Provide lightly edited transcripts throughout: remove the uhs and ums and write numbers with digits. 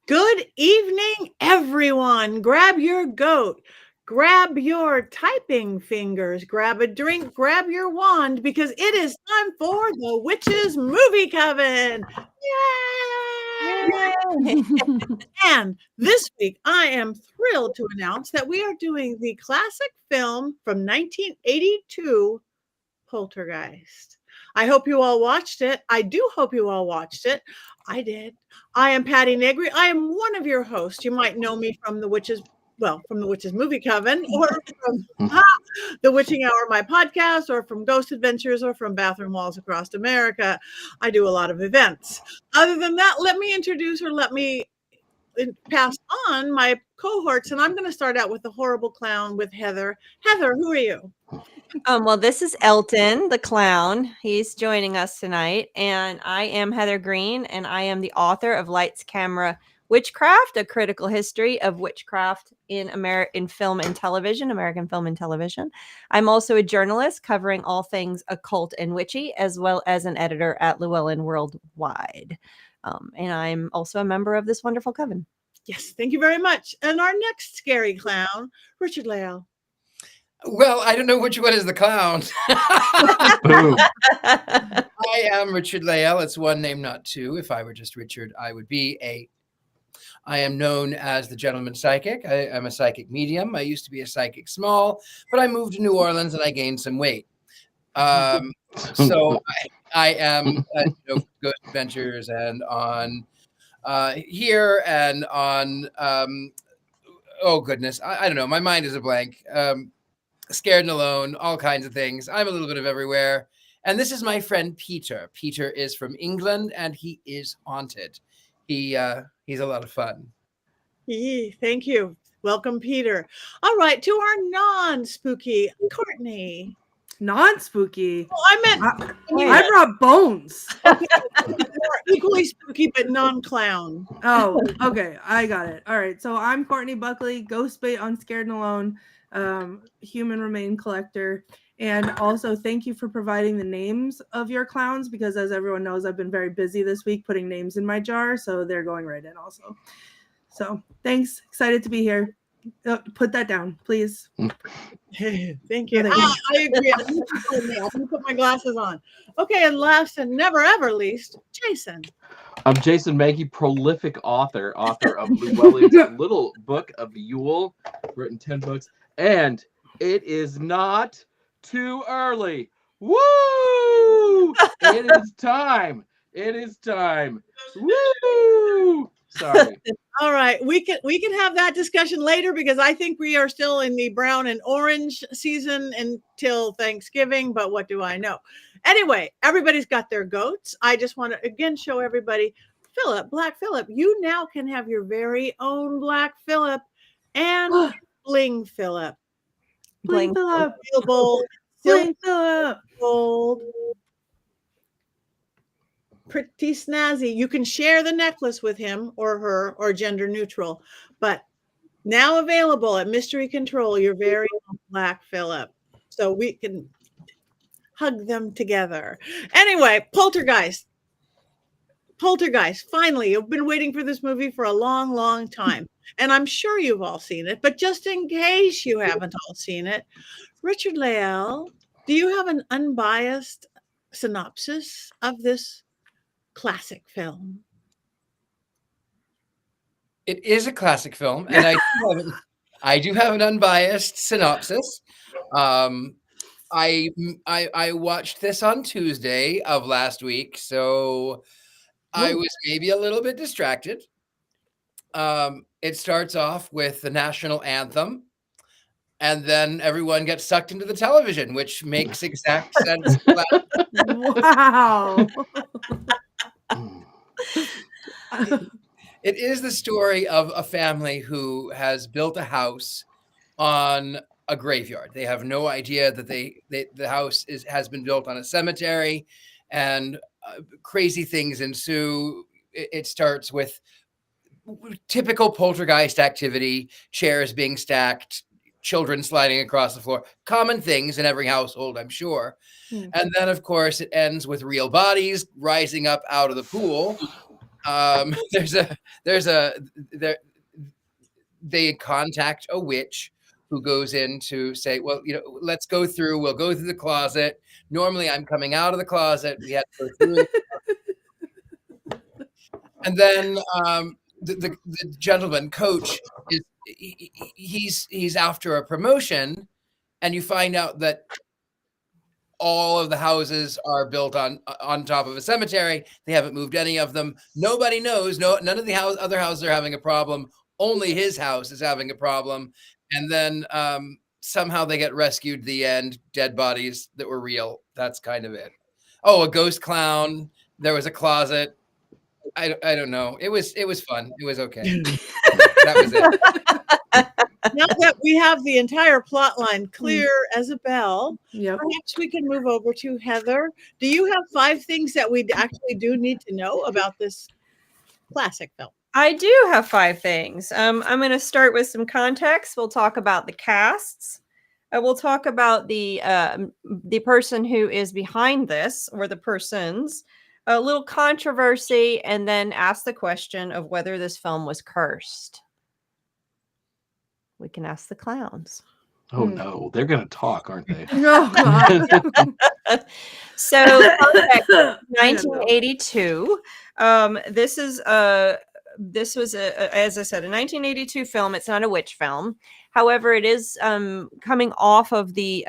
Good evening, everyone. Grab your goat, grab your typing fingers, grab a drink, grab your wand, because it is time for the Witches Movie Coven. Yay! And this week, I am thrilled to announce that we are doing the classic film from 1982, Poltergeist. I hope you all watched it. I do hope you all watched it. I did. I am Patti Negri. I am one of your hosts. You might know me from the Witches Movie Coven, or from the Witching Hour, my podcast, or from Ghost Adventures, or from Bathroom Walls Across America. I do a lot of events. Other than that, let me pass on my cohorts, and I'm going to start out with the horrible clown with Heather. Heather, who are you? Well, this is Elton, the clown. He's joining us tonight. And I am Heather Greene, and I am the author of Lights, Camera, Witchcraft, a critical history of witchcraft in film and television, American film and television. I'm also a journalist covering all things occult and witchy, as well as an editor at Llewellyn Worldwide. And I'm also a member of this wonderful coven. Yes, thank you very much. And our next scary clown, Richard-Lael. Well, I don't know which one is the clown. I am Richard-Lael. It's one name, not two. If I were just Richard, I would be I am known as the gentleman psychic. I am a psychic medium. I used to be a psychic small, but I moved to New Orleans and I gained some weight. So I am Ghost Adventures and on here and on, oh goodness, I don't know. My mind is a blank. Scared and Alone, all kinds of things. I'm a little bit of everywhere. And this is my friend Peter. Peter is from England and he is haunted. He's a lot of fun. Thank you. Welcome, Peter. All right, to our non-spooky Courtney. Non-spooky? Oh, I brought bones. Okay. Equally spooky, but non-clown. Oh, okay. I got it. All right. So I'm Courtney Buckley, ghost bait on Scared and Alone, human remain collector. And also thank you for providing the names of your clowns, because as everyone knows, I've been very busy this week putting names in my jar, so they're going right in also. So thanks. Excited to be here. Put that down, please. Thank you. I agree. I'm going to put my glasses on. Okay, and last and never ever least, Jason. I'm Jason Mankey, prolific author of Llewellyn's Little Book of Yule, written 10 books, and it is not too early. Woo! It is time. Woo! Sorry. All right, we can have that discussion later, because I think we are still in the brown and orange season until Thanksgiving, but what do I know? Anyway, everybody's got their goats. I just want to again show everybody Black Phillip. You now can have your very own Black Phillip and Bling Phillip. Bling Phillip. Bling Phillip. Gold. Pretty snazzy. You can share the necklace with him or her, or gender neutral, but now available at Mystery Control, your very own Black Phillip. So we can hug them together. Anyway, Poltergeist. Finally, you've been waiting for this movie for a long, long time. And I'm sure you've all seen it, but just in case you haven't all seen it, Richard-Lael, do you have an unbiased synopsis of this classic film? It is a classic film, and I do have an unbiased synopsis. I watched this on Tuesday of last week, so I was maybe a little bit distracted. It starts off with the national anthem, and then everyone gets sucked into the television, which makes exact sense. Wow. It is the story of a family who has built a house on a graveyard. They have no idea that the house has been built on a cemetery, and crazy things ensue. It starts with typical poltergeist activity, chairs being stacked, children sliding across the floor, common things in every household, I'm sure. And then, of course, it ends with real bodies rising up out of the pool. They contact a witch who goes in to say, well, we'll go through the closet. Normally I'm coming out of the closet. We had to go through it. And then the gentleman coach he's after a promotion, and you find out that all of the houses are built on top of a cemetery. They haven't moved any of them. Nobody knows. None of the other houses are having a problem. Only his house is having a problem. And then somehow they get rescued. The end. Dead bodies that were real. That's kind of it. Oh, a ghost clown. There was a closet. I don't know. It was fun. It was okay. That was it. Now that we have the entire plot line clear as a bell, Yep. perhaps we can move over to Heather. Do you have 5 things that we actually do need to know about this classic film? I do have 5 things. I'm going to start with some context. We'll talk about the casts. We'll talk about the person who is behind this, or the persons. A little controversy, and then ask the question of whether this film was cursed. We can ask the clowns. Oh no, they're gonna talk, aren't they? Oh, God. So, 1982. This was as I said, a 1982 film. It's not a witch film. However, it is coming off of the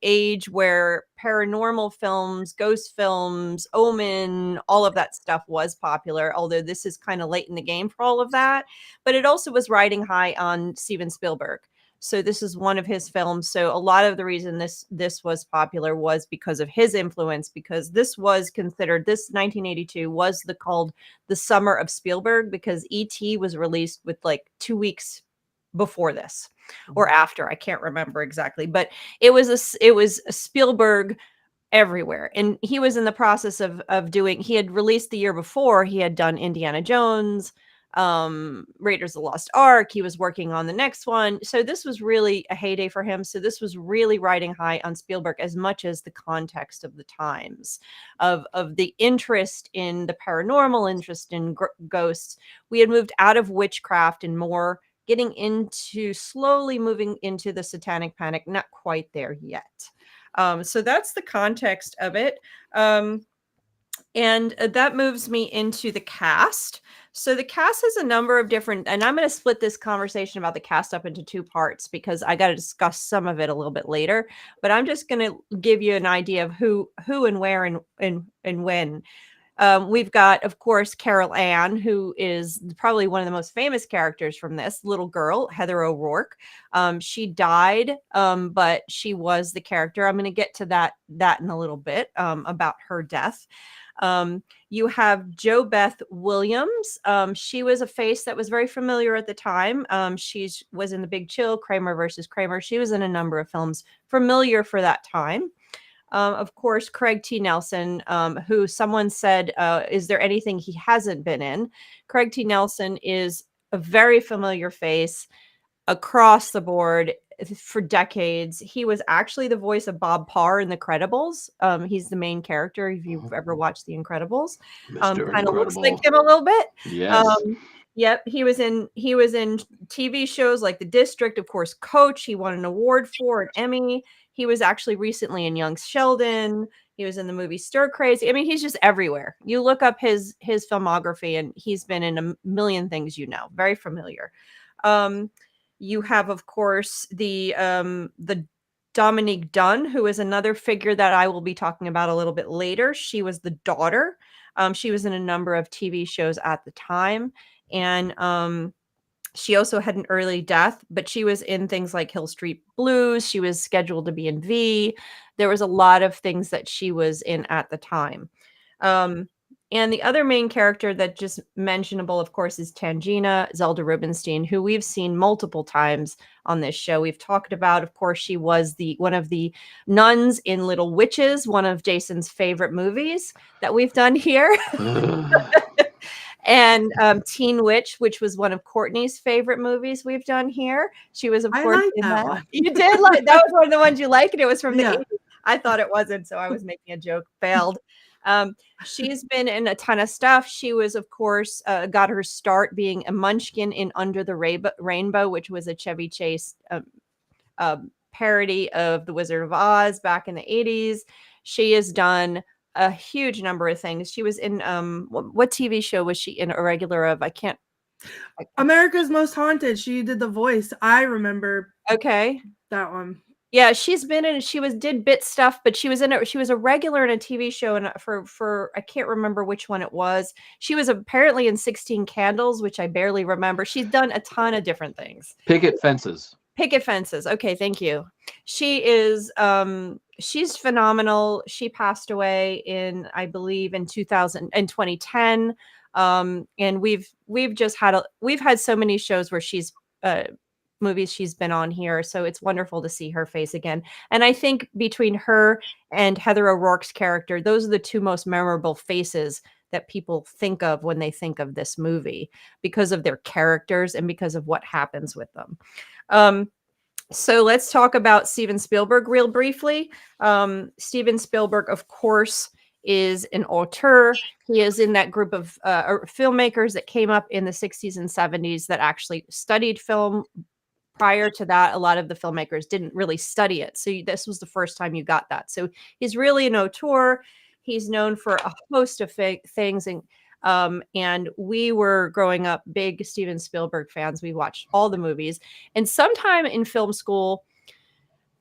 age where paranormal films, ghost films, Omen, all of that stuff was popular, although this is kind of late in the game for all of that. But it also was riding high on Steven Spielberg. So this is one of his films. So a lot of the reason this was popular was because of his influence, because this was considered, this 1982 was called the summer of Spielberg, because E.T. was released with like 2 weeks before this or after. I can't remember exactly, but it was a Spielberg everywhere. And he was in the process of doing, he had released the year before, he had done Indiana Jones, Raiders of the Lost Ark. He was working on the next one. So this was really a heyday for him. So this was really riding high on Spielberg, as much as the context of the times of the interest in the paranormal, interest in ghosts. We had moved out of witchcraft and more getting into, slowly moving into the satanic panic, not quite there yet. So that's the context of it. And that moves me into the cast. So the cast has a number of different, and I'm going to split this conversation about the cast up into 2 parts, because I got to discuss some of it a little bit later. But I'm just going to give you an idea of who and where and when. We've got, of course, Carol Ann, who is probably one of the most famous characters from this, little girl, Heather O'Rourke. She died, but she was the character. I'm going to get to that in a little bit, about her death. You have JoBeth Williams. She was a face that was very familiar at the time. She was in The Big Chill, Kramer versus Kramer. She was in a number of films familiar for that time. Of course, Craig T. Nelson, who someone said, is there anything he hasn't been in? Craig T. Nelson is a very familiar face across the board for decades. He was actually the voice of Bob Parr in The Incredibles. He's the main character, if you've ever watched The Incredibles. Kind of looks like him a little bit. Yes. Yep, he was in TV shows like The District, of course, Coach. He won an award for an Emmy. He was actually recently in Young Sheldon. He was in the movie Stir Crazy. I mean, he's just everywhere. You look up his filmography, and he's been in a million things, very familiar. You have, of course, the Dominique Dunne, who is another figure that I will be talking about a little bit later. She was the daughter. She was in a number of TV shows at the time. And she also had an early death, but she was in things like Hill Street Blues. She was scheduled to be in V. There was a lot of things that she was in at the time. And the other main character that just mentionable, of course, is Tangina, Zelda Rubinstein, who we've seen multiple times on this show. We've talked about, of course, she was one of the nuns in Little Witches, one of Jason's favorite movies that we've done here. And Teen Witch, which was one of Courtney's favorite movies we've done here. She was, of course, in that one. You did like that was one of the ones you liked, and it was from the 80s. I thought it wasn't, so I was making a joke. Failed. She's been in a ton of stuff. She was, of course, got her start being a Munchkin in Under the Rainbow, which was a Chevy Chase parody of The Wizard of Oz back in the 80s. She has done a huge number of things. She was in what TV show was she in a regular of? America's Most Haunted. She did the voice. I remember. Okay. That one. Yeah, she's been in. She did bit stuff, but she was in it. She was a regular in a TV show, and for I can't remember which one it was. She was apparently in 16 Candles, which I barely remember. She's done a ton of different things. Picket Fences. Picket Fences. Okay, thank you. She is she's phenomenal. She passed away in, I believe, in 2010. And we've had so many shows where she's movies she's been on here, so it's wonderful to see her face again. And I think between her and Heather O'Rourke's character, those are the two most memorable faces that people think of when they think of this movie, because of their characters and because of what happens with them. So let's talk about Steven Spielberg real briefly. Steven Spielberg, of course, is an auteur. He is in that group of filmmakers that came up in the 60s and 70s that actually studied film. Prior to that, a lot of the filmmakers didn't really study it. So this was the first time you got that. So he's really an auteur. He's known for a host of things. And we were growing up big Steven Spielberg fans. We watched all the movies. And sometime in film school,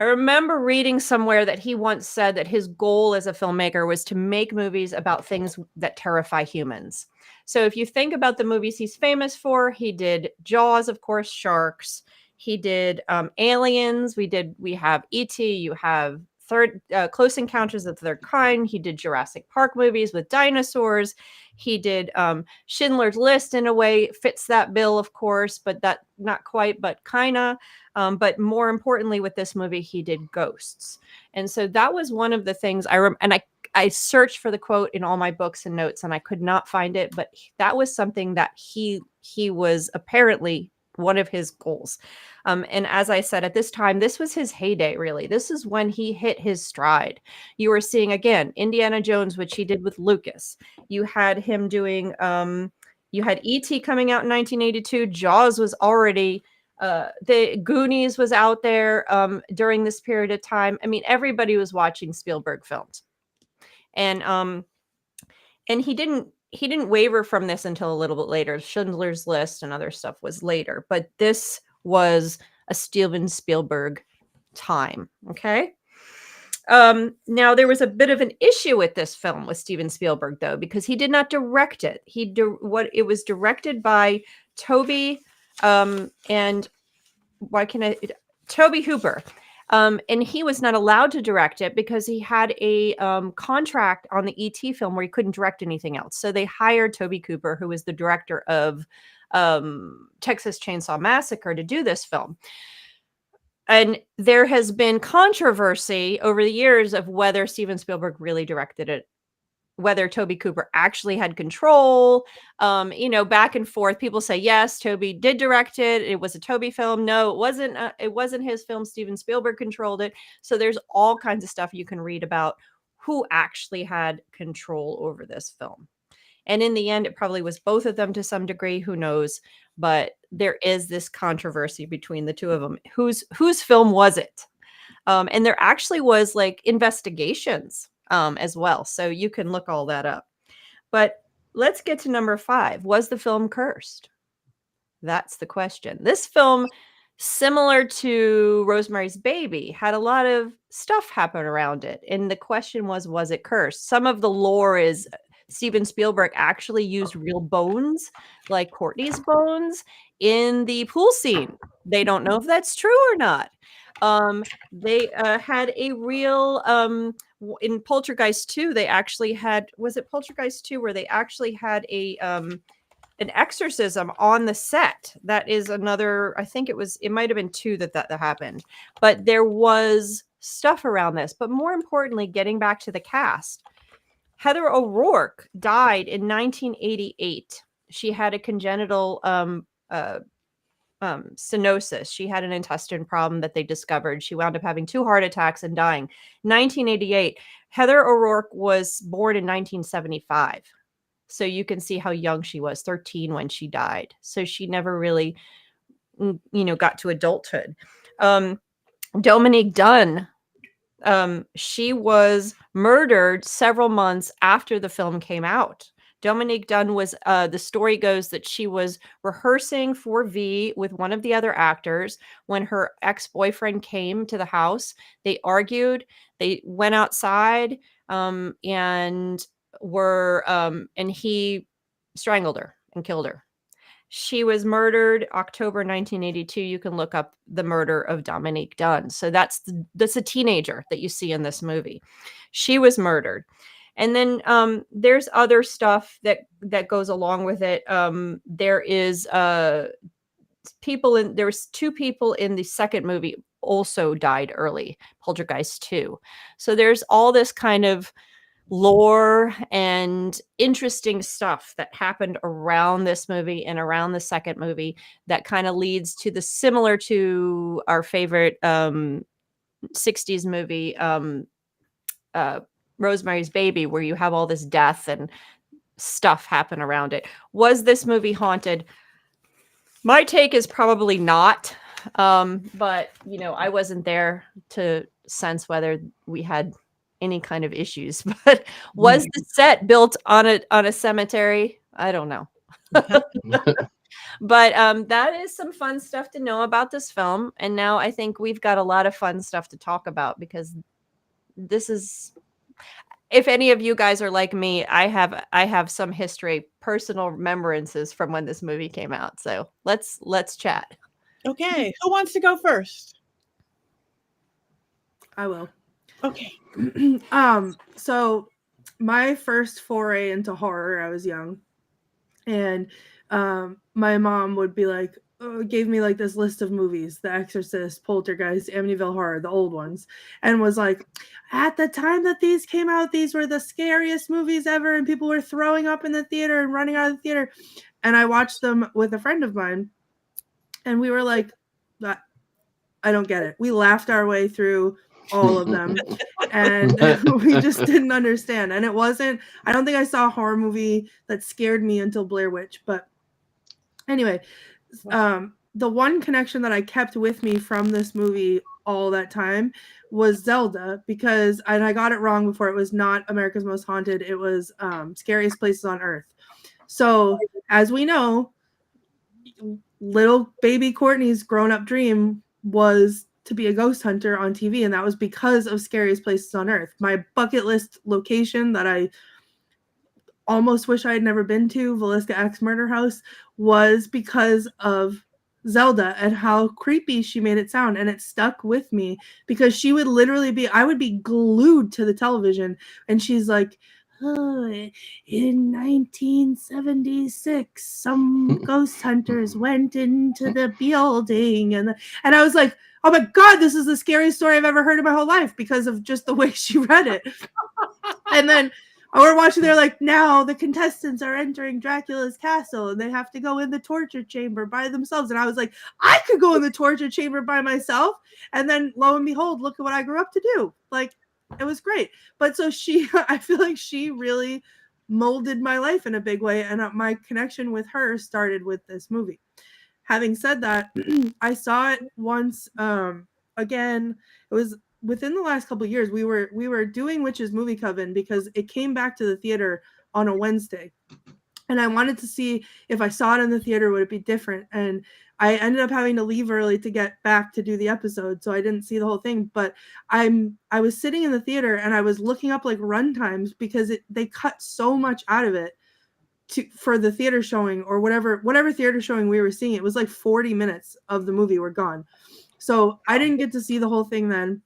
I remember reading somewhere that he once said that his goal as a filmmaker was to make movies about things that terrify humans. So if you think about the movies he's famous for, he did Jaws, of course, sharks. He did Aliens. We have E.T. You have Close Encounters of the Third Kind. He did Jurassic Park movies with dinosaurs. He did Schindler's List, in a way, fits that bill, of course, but that not quite, but kind of. But more importantly, with this movie, he did Ghosts. And so that was one of the things I searched for the quote in all my books and notes, and I could not find it, but that was something that he was apparently one of his goals. And as I said, at this time, this was his heyday, really. This is when he hit his stride. You were seeing, again, Indiana Jones, which he did with Lucas. You had him doing, you had E.T. coming out in 1982. Jaws was already, the Goonies was out there during this period of time. I mean, everybody was watching Spielberg films. And he didn't waver from this until a little bit later. Schindler's List and other stuff was later, but this was a Steven Spielberg time. Okay. Now there was a bit of an issue with this film with Steven Spielberg, though, because he did not direct it. It was directed by Toby Hooper. And he was not allowed to direct it because he had a contract on the E.T. film where he couldn't direct anything else. So they hired Toby Cooper, who was the director of Texas Chainsaw Massacre, to do this film. And there has been controversy over the years of whether Steven Spielberg really directed it, whether Toby Cooper actually had control, back and forth. People say, yes, Toby did direct it. It was a Toby film. No, it wasn't his film. Steven Spielberg controlled it. So there's all kinds of stuff you can read about who actually had control over this film. And in the end, it probably was both of them to some degree. Who knows? But there is this controversy between the two of them. Whose film was it? And there actually was investigations as well. So you can look all that up. But let's get to number 5. Was the film cursed? That's the question. This film, similar to Rosemary's Baby, had a lot of stuff happen around it. And the question was it cursed? Some of the lore is Steven Spielberg actually used real bones, like Courtney's bones, in the pool scene. They don't know if that's true or not. They had a real in Poltergeist 2, they actually had, was it Poltergeist 2 where they actually had an exorcism on the set? That is another, I think it might have been 2 that happened. But there was stuff around this. But more importantly, getting back to the cast, Heather O'Rourke died in 1988. She had a congenital stenosis. She had an intestine problem that they discovered. She wound up having 2 heart attacks and dying. 1988. Heather O'Rourke was born in 1975. So you can see how young she was, 13 when she died. So she never really, got to adulthood. Dominique Dunne, she was murdered several months after the film came out. Dominique Dunne was, the story goes that she was rehearsing for V with one of the other actors when her ex-boyfriend came to the house. They argued, they went outside, and he strangled her and killed her. She was murdered October 1982. You can look up the murder of Dominique Dunne. So that's a teenager that you see in this movie. She was murdered. And then there's other stuff that goes along with it. There was 2 people in the second movie also died early, Poltergeist 2. So there's all this kind of lore and interesting stuff that happened around this movie and around the second movie that kind of leads to the similar to our favorite 60s movie, Rosemary's Baby, where you have all this death and stuff happen around it. Was this movie haunted? My take is probably not. But I wasn't there to sense whether we had any kind of issues. But was the set built on a cemetery? I don't know. But that is some fun stuff to know about this film. And now I think we've got a lot of fun stuff to talk about, because this is, if any of you guys are like me, I have some history, personal remembrances from when this movie came out. So let's chat. Okay, who wants to go first? I will. Okay. So my first foray into horror, I was young, and my mom would be like, gave me like this list of movies: The Exorcist, Poltergeist, Amityville Horror, the old ones, and was like, at the time that these came out, these were the scariest movies ever, and people were throwing up in the theater and running out of the theater. And I watched them with a friend of mine, and we were like, I don't get it. We laughed our way through all of them, and we just didn't understand. And it wasn't, I don't think I saw a horror movie that scared me until Blair Witch. But anyway, the one connection that I kept with me from this movie all that time was Zelda, because, and I got it wrong before, it was not America's Most Haunted, it was Scariest Places on Earth. So as we know, little baby Courtney's grown-up dream was to be a ghost hunter on TV, and that was because of Scariest Places on Earth. My bucket list location that I almost wish I had never been to, Villisca Axe Murder House, was because of Zelda and how creepy she made it sound. And it stuck with me because she would literally I would be glued to the television, and she's like, oh, in 1976, some ghost hunters went into the building. And I was like, oh my God, this is the scariest story I've ever heard in my whole life, because of just the way she read it. And then we're watching, they're like, now the contestants are entering Dracula's castle and they have to go in the torture chamber by themselves. And I was like, I could go in the torture chamber by myself. And then lo and behold, look at what I grew up to do. Like, it was great. But so I feel like she really molded my life in a big way. And my connection with her started with this movie. Having said that, I saw it once again. It was within the last couple of years. We were doing Witches Movie Coven because it came back to the theater on a Wednesday. And I wanted to see if I saw it in the theater, would it be different? And I ended up having to leave early to get back to do the episode, so I didn't see the whole thing. But I was sitting in the theater and I was looking up like run times, because they cut so much out of it for the theater showing, or whatever theater showing we were seeing. It was like 40 minutes of the movie were gone. So I didn't get to see the whole thing then.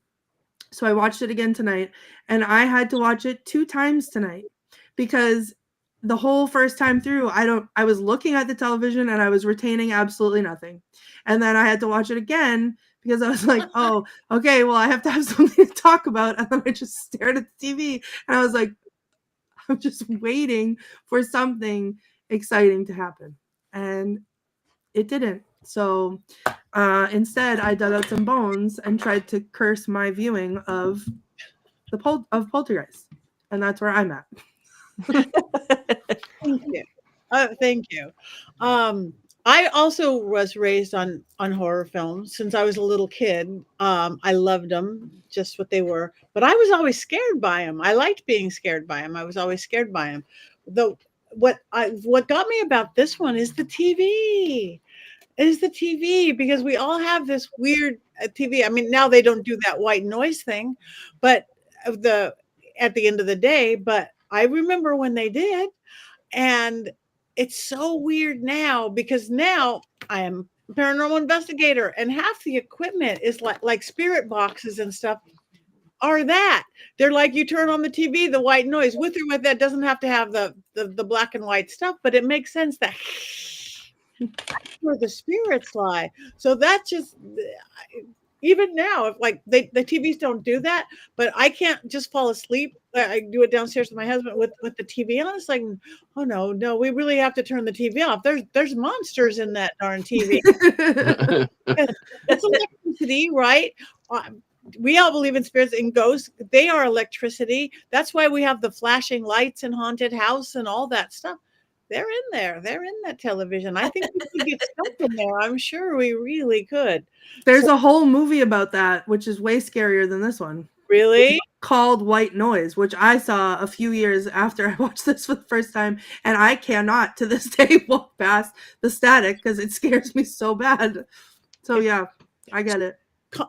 So I watched it again tonight, and I had to watch it 2 times tonight, because the whole first time through, I was looking at the television and I was retaining absolutely nothing. And then I had to watch it again because I was like, oh, okay, well, I have to have something to talk about. And then I just stared at the TV and I was like, I'm just waiting for something exciting to happen. And it didn't. So instead, I dug out some bones and tried to curse my viewing of Poltergeist, and that's where I'm at. Thank you. Thank you. I also was raised on horror films since I was a little kid. I loved them, just what they were, but I was always scared by them. I liked being scared by them. I was always scared by them. Though what got me about this one is the TV. Is the TV, because we all have this weird TV. I mean, now they don't do that white noise thing, but at the end of the day, but I remember when they did, and it's so weird now because now I am a paranormal investigator, and half the equipment is like spirit boxes and stuff are that. They're like, you turn on the TV, the white noise with or with that doesn't have to have the black and white stuff, but it makes sense that that's where the spirits lie. So that just, even now, if like the TVs don't do that, but I can't just fall asleep. I do it downstairs with my husband with the TV on. It's like, oh no, we really have to turn the TV off. There's monsters in that darn TV. It's electricity, right? We all believe in spirits and ghosts. They are electricity. That's why we have the flashing lights in haunted house and all that stuff. They're in there. They're in that television. I think we could get stuck in there. I'm sure we really could. There's a whole movie about that, which is way scarier than this one. Really? Called White Noise, which I saw a few years after I watched this for the first time, and I cannot to this day walk past the static because it scares me so bad. So yeah, I get it.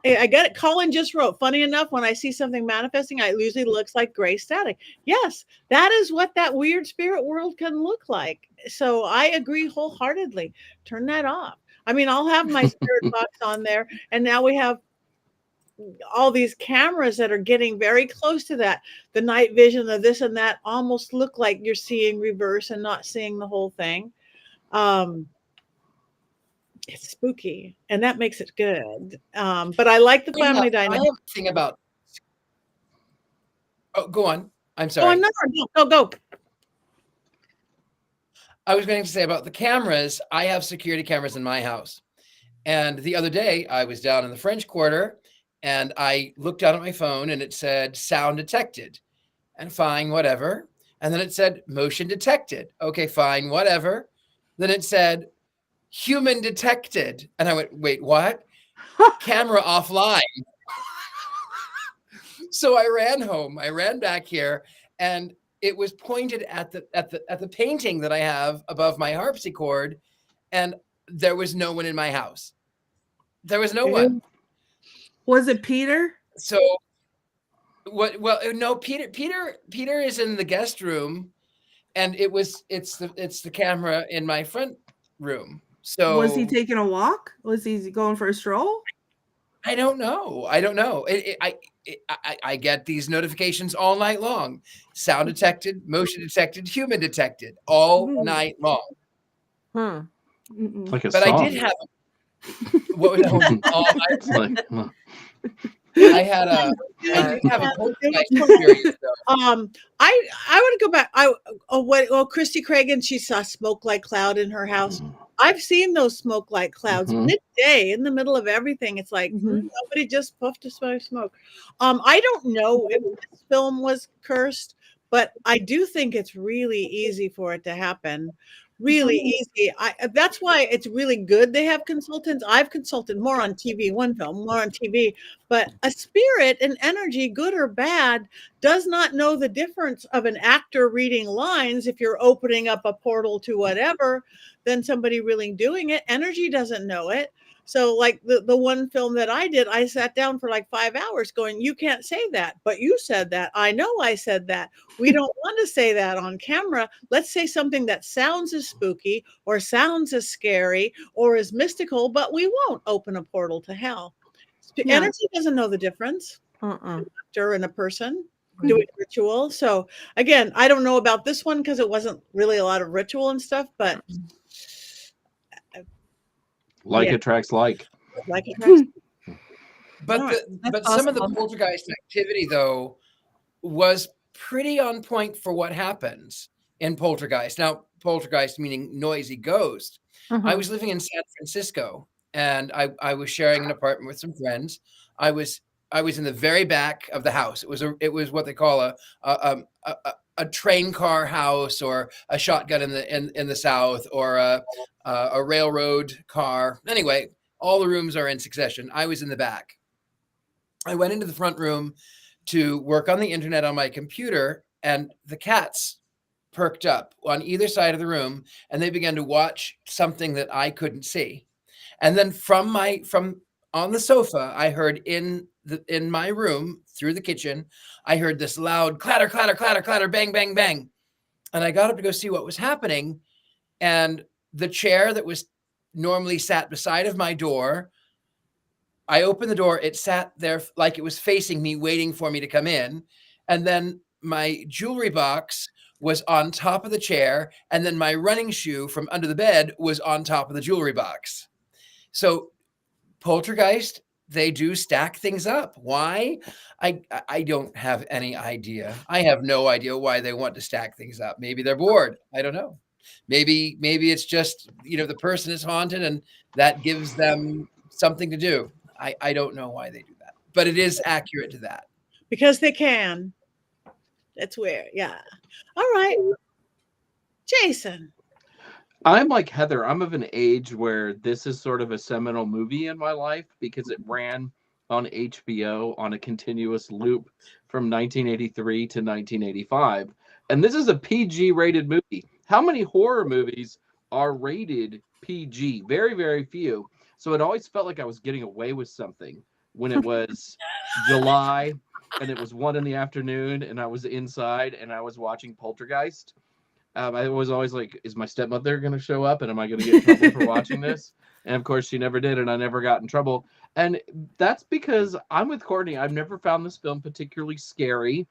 I get it. Colin just wrote, funny enough, when I see something manifesting, it usually looks like gray static. Yes, that is what that weird spirit world can look like. So I agree wholeheartedly. Turn that off. I mean, I'll have my spirit box on there, and now we have all these cameras that are getting very close to that. The night vision of this and that almost look like you're seeing reverse and not seeing the whole thing. It's spooky, and that makes it good. But I like the family dynamic. I have a thing about. Oh, go on. I'm Oh, sorry. no, go. I was going to say about the cameras. I have security cameras in my house, and the other day I was down in the French Quarter, and I looked down at my phone, and it said sound detected, and fine, whatever. And then it said motion detected. Okay, fine, whatever. Then it said human detected. And I went, wait, what? Camera offline. So I ran home. I ran back here, and it was pointed at the painting that I have above my harpsichord, and there was no one in my house. There was no one. Was it Peter? So what? Well, no, Peter is in the guest room, and it's the camera in my front room. So was he taking a walk? Was he going for a stroll? I don't know. I get these notifications all night long. Sound detected, motion detected, human detected, all night long. Like a But song. I did have what was all night. I did have a poltergeist experience though. I want to go back. Christy Cragen, she saw smoke like cloud in her house. I've seen those smoke like clouds midday in the middle of everything. It's like nobody just puffed a smoke. I don't know if this film was cursed, but I do think it's really easy for it to happen. Really easy. That's why it's really good they have consultants. I've consulted more on TV, one film, more on TV, but a spirit, an energy, good or bad, does not know the difference of an actor reading lines if you're opening up a portal to whatever than somebody really doing it. Energy doesn't know it. So like the one film that I did, I sat down for like 5 hours going, you can't say that, but you said that. I know I said that. We don't want to say that on camera. Let's say something that sounds as spooky or sounds as scary or as mystical, but we won't open a portal to hell. Yeah. Energy doesn't know the difference. An actor and a person doing ritual. So again, I don't know about this one because it wasn't really a lot of ritual and stuff, but attracts like. Like attracts. But some of the poltergeist activity though was pretty on point for what happens in Poltergeist. Now, poltergeist meaning noisy ghost. I was living in San Francisco, and I was sharing an apartment with some friends. I was in the very back of the house. It was what they call a train car house, or a shotgun in the South, or a railroad car. Anyway, all the rooms are in succession. I was in the back. I went into the front room to work on the internet on my computer, and the cats perked up on either side of the room, and they began to watch something that I couldn't see. And then from on the sofa, I heard in my room through the kitchen, I heard this loud clatter, clatter, clatter, clatter, bang, bang, bang. And I got up to go see what was happening. And the chair that was normally sat beside of my door, I opened the door. It sat there like it was facing me, waiting for me to come in. And then my jewelry box was on top of the chair. And then my running shoe from under the bed was on top of the jewelry box. So Poltergeist, they do stack things up. Why? I don't have any idea. I have no idea why they want to stack things up. Maybe they're bored. I don't know. Maybe it's just, the person is haunted and that gives them something to do. I don't know why they do that, but it is accurate to that. Because they can. That's weird. Yeah. All right. Jason. I'm like Heather. I'm of an age where this is sort of a seminal movie in my life because it ran on HBO on a continuous loop from 1983 to 1985. And this is a PG rated movie. How many horror movies are rated PG? Very, very few. So it always felt like I was getting away with something when it was July and it was 1 p.m. and I was inside and I was watching Poltergeist. I was always like, is my stepmother going to show up and am I going to get in trouble for watching this? And of course she never did, and I never got in trouble. And that's because I'm with Courtney. I've never found this film particularly scary.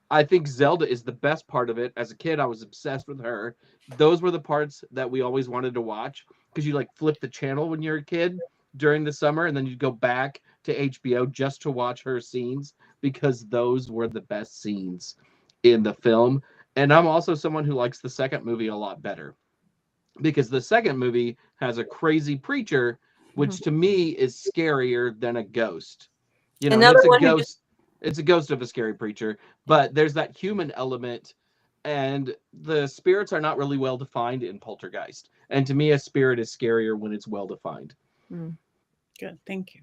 I think Zelda is the best part of it. As a kid, I was obsessed with her. Those were the parts that we always wanted to watch because you like flip the channel when you're a kid during the summer and then you'd go back to HBO just to watch her scenes because those were the best scenes in the film. And I'm also someone who likes the second movie a lot better because the second movie has a crazy preacher, which to me is scarier than a ghost. It's a ghost. It's a ghost of a scary preacher, but there's that human element, and the spirits are not really well defined in Poltergeist. And to me, a spirit is scarier when it's well defined. Good, thank you.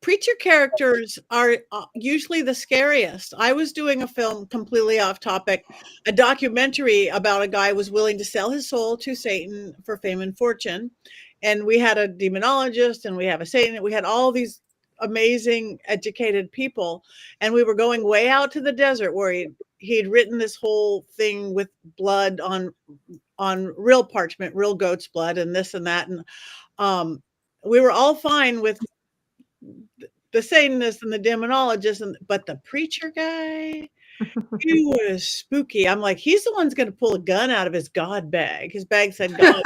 Preacher characters are usually the scariest. I was doing a film completely off topic, a documentary about a guy who was willing to sell his soul to Satan for fame and fortune. And we had a demonologist and we have a Satan. We had all these amazing educated people. And we were going way out to the desert where he'd written this whole thing with blood on real parchment, real goat's blood and this and that. And we were all fine with the Satanist and the demonologist, but the preacher guy, he was spooky. I'm like, he's the one's going to pull a gun out of his God bag. His bag said God.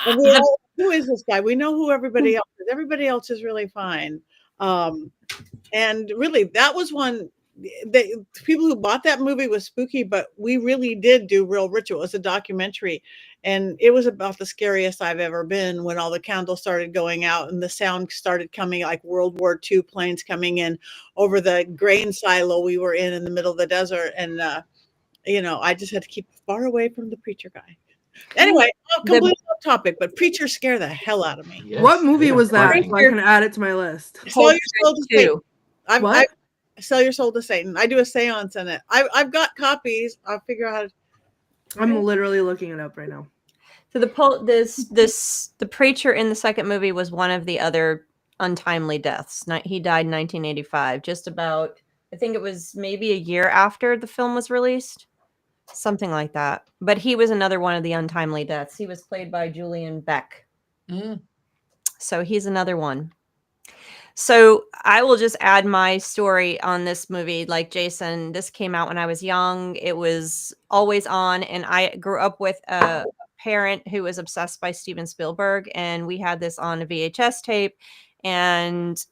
And we all, who is this guy? We know who everybody else is. Everybody else is really fine. And really, that was one. The people who bought that movie was spooky, but we really did do real ritual. It was a documentary, and it was about the scariest I've ever been when all the candles started going out and the sound started coming like World War II planes coming in over the grain silo we were in the middle of the desert. And, I just had to keep far away from the preacher guy. Anyway, completely off topic, but preachers scare the hell out of me. Yes, what movie was that? So I can add it to my list. Sell Your Soul to Satan. Sell Your Soul to Satan. I do a seance in it. I've got copies. I'll figure out how to. I'm literally looking it up right now. So the preacher in the second movie was one of the other untimely deaths. He died in 1985, just about, I think it was maybe a year after the film was released. Something like that. But he was another one of the untimely deaths. He was played by Julian Beck. So he's another one. So I will just add my story on this movie. Like Jason, this came out when I was young. It was always on. And I grew up with a parent who was obsessed by Steven Spielberg. And we had this on a VHS tape. And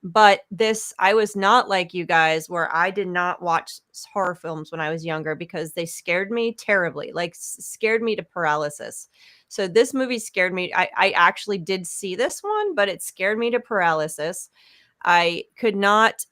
but this, I was not like you guys, where I did not watch horror films when I was younger because they scared me terribly, like scared me to paralysis. So this movie scared me. I actually did see this one, but it scared me to paralysis. I could not.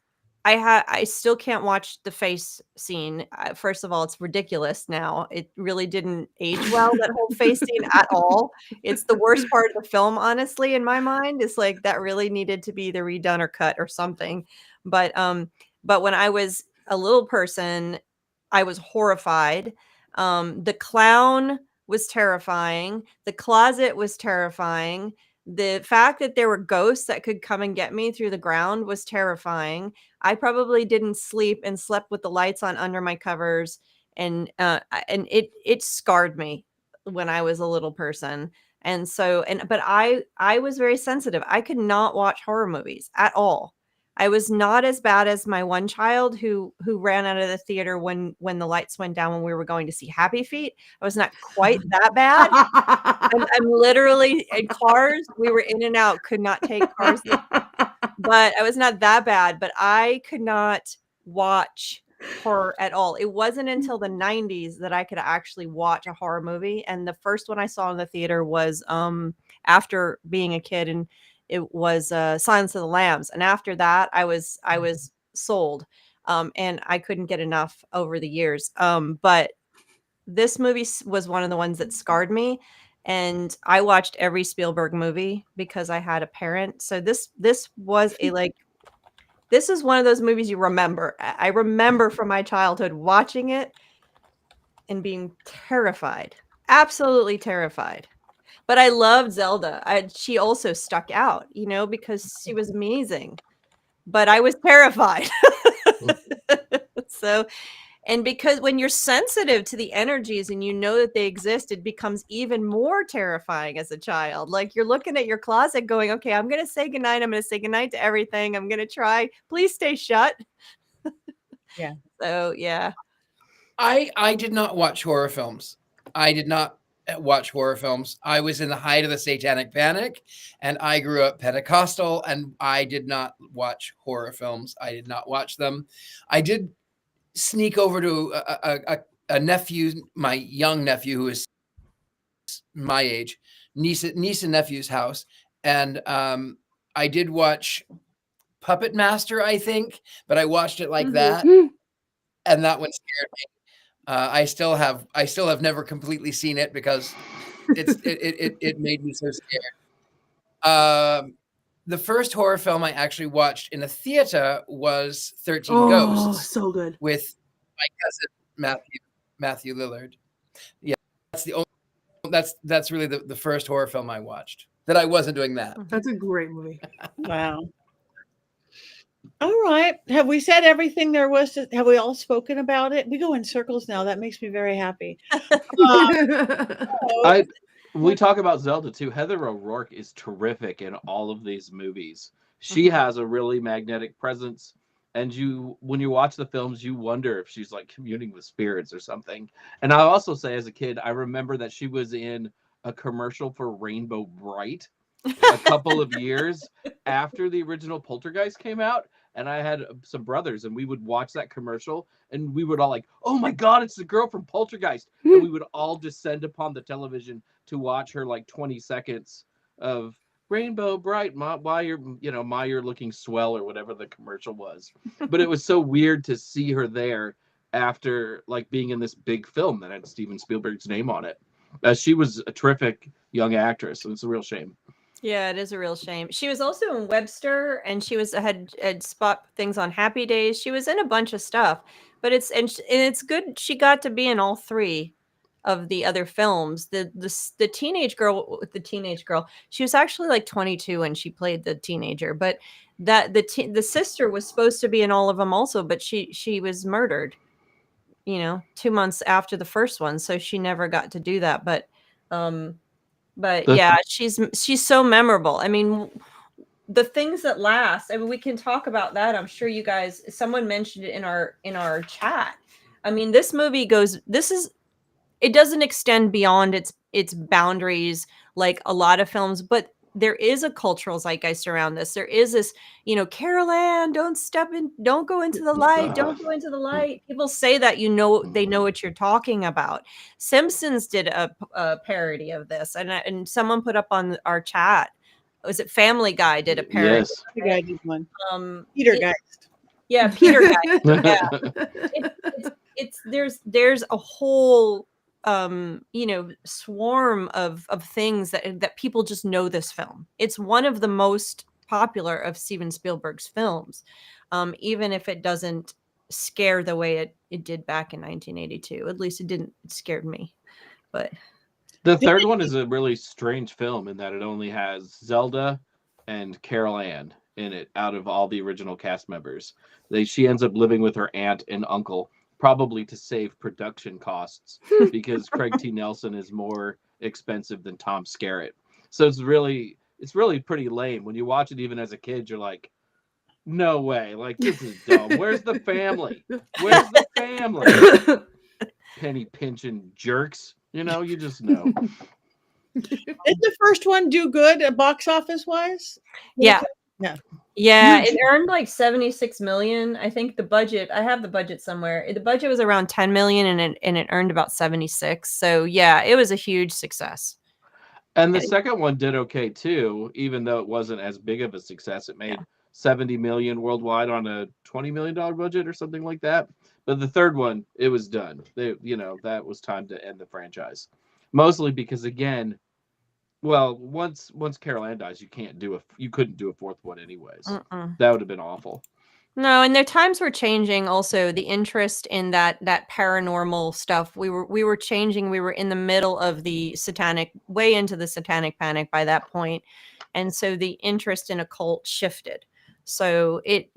I still can't watch the face scene. First of all, it's ridiculous now. It really didn't age well, that whole face scene at all. It's the worst part of the film, honestly, in my mind. It's like that really needed to be either redone or cut or something. But when I was a little person, I was horrified. The clown was terrifying. The closet was terrifying. The fact that there were ghosts that could come and get me through the ground was terrifying. I probably didn't sleep and slept with the lights on under my covers, and it scarred me when I was a little person. And so, but I was very sensitive. I could not watch horror movies at all. I was not as bad as my one child who ran out of the theater when the lights went down when we were going to see Happy Feet. I was not quite that bad. I'm literally in cars. We were in and out, could not take cars. But I was not that bad, but I could not watch horror at all. It wasn't until the 90s that I could actually watch a horror movie. And the first one I saw in the theater was after being a kid, and it was Silence of the Lambs. And after that, I was sold. And I couldn't get enough over the years. But this movie was one of the ones that scarred me. And I watched every Spielberg movie because I had a parent. So this was this is one of those movies you remember. I remember from my childhood watching it and being terrified, absolutely terrified. But I loved Zelda. She also stuck out, because she was amazing. But I was terrified. So. And because when you're sensitive to the energies and you know that they exist, it becomes even more terrifying as a child. Like you're looking at your closet going, okay, I'm going to say goodnight. I'm going to say goodnight to everything. I'm going to try. Please stay shut. Yeah. So, yeah. I did not watch horror films. I did not watch horror films. I was in the height of the Satanic Panic, and I grew up Pentecostal, and I did not watch horror films. I did not watch them. I did sneak over to a nephew, my young nephew, who is my age, niece and nephew's house. And I did watch Puppet Master, I think, but I watched it like that. And that one scared me. I still have never completely seen it because it made me so scared. The first horror film I actually watched in a theater was 13 Ghosts. So good. With my cousin Matthew Lillard. Yeah, that's the only. That's really the first horror film I watched that I wasn't doing that. That's a great movie. Wow. All right. Have we said everything there was? Have we all spoken about it? We go in circles now. That makes me very happy. We talk about Zelda too. Heather O'Rourke is terrific in all of these movies. She has a really magnetic presence, and when you watch the films, you wonder if she's like communing with spirits or something. And I also say, as a kid, I remember that she was in a commercial for Rainbow Bright a couple of years after the original Poltergeist came out. And I had some brothers, and we would watch that commercial, and we would all like, oh my God, it's the girl from Poltergeist. And we would all descend upon the television to watch her like 20 seconds of Rainbow Bright, why you're looking swell, or whatever the commercial was. But it was so weird to see her there after like being in this big film that had Steven Spielberg's name on it. She was a terrific young actress, so it's a real shame. Yeah, it is a real shame. She was also in Webster, and she had spot things on Happy Days. She was in a bunch of stuff, but it's good she got to be in all three of the other films. The teenage girl, she was actually like 22 when she played the teenager, but that the sister was supposed to be in all of them also, but she was murdered, 2 months after the first one, so she never got to do that. But yeah, she's so memorable. I mean, the things that last. I mean, we can talk about that. I'm sure you guys. Someone mentioned it in our chat. I mean, this movie it doesn't extend beyond its boundaries like a lot of films, but there is a cultural zeitgeist around this. There is this, Carol Ann, don't go into the light, don't go into the light. People say that, they know what you're talking about. Simpsons did a parody of this, and someone put up on our chat. Was it Family Guy did a parody? Yes. The guy did one. Peter Geist. Yeah, Peter Guy. Yeah. There's a whole swarm of things that people just know this film. It's one of the most popular of Steven Spielberg's films, even if it doesn't scare the way it did back in 1982. At least it scared me. But the third one is a really strange film in that it only has Zelda and Carol Ann in it out of all the original cast members. She ends up living with her aunt and uncle, probably to save production costs, because Craig T. Nelson is more expensive than Tom Skerritt. So it's really pretty lame. When you watch it even as a kid, you're like, no way, like, this is dumb. Where's the family? Where's the family? Penny pinching jerks. You just know. Did the first one do good box office wise? Yeah. Yeah. It earned like 76 million. I think the budget, I have the budget somewhere. The budget was around 10 million and it earned about 76. So yeah, it was a huge success. And the second one did okay too, even though it wasn't as big of a success. It made 70 million worldwide on a $20 million budget or something like that. But the third one, it was done. That was time to end the franchise. Mostly because, again, well, once Carol Ann dies, you couldn't do a fourth one anyways. That would have been awful. No, and their times were changing. Also, the interest in that paranormal stuff, we were changing. We were in the middle of way into the satanic panic by that point, and so the interest in occult shifted. So it,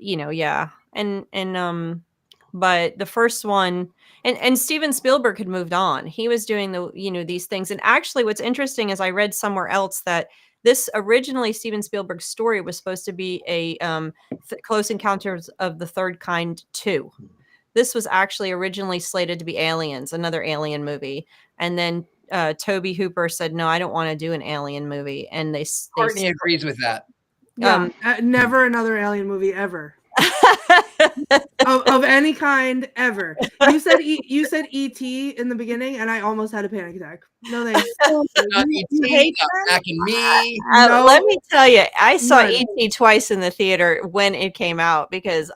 but the first one, and Steven Spielberg had moved on. He was doing these things. And actually what's interesting is I read somewhere else that this originally Steven Spielberg's story was supposed to be a Close Encounters of the Third Kind 2. This was actually originally slated to be Aliens, another alien movie. And then Tobe Hooper said, no, I don't want to do an alien movie. And Courtney agrees with that. Never another alien movie ever. of any kind ever. You said E.T. in the beginning, and I almost had a panic attack. No thanks. Not E.T., not Mac and Me. Let me tell you, I saw E.T. twice in the theater when it came out because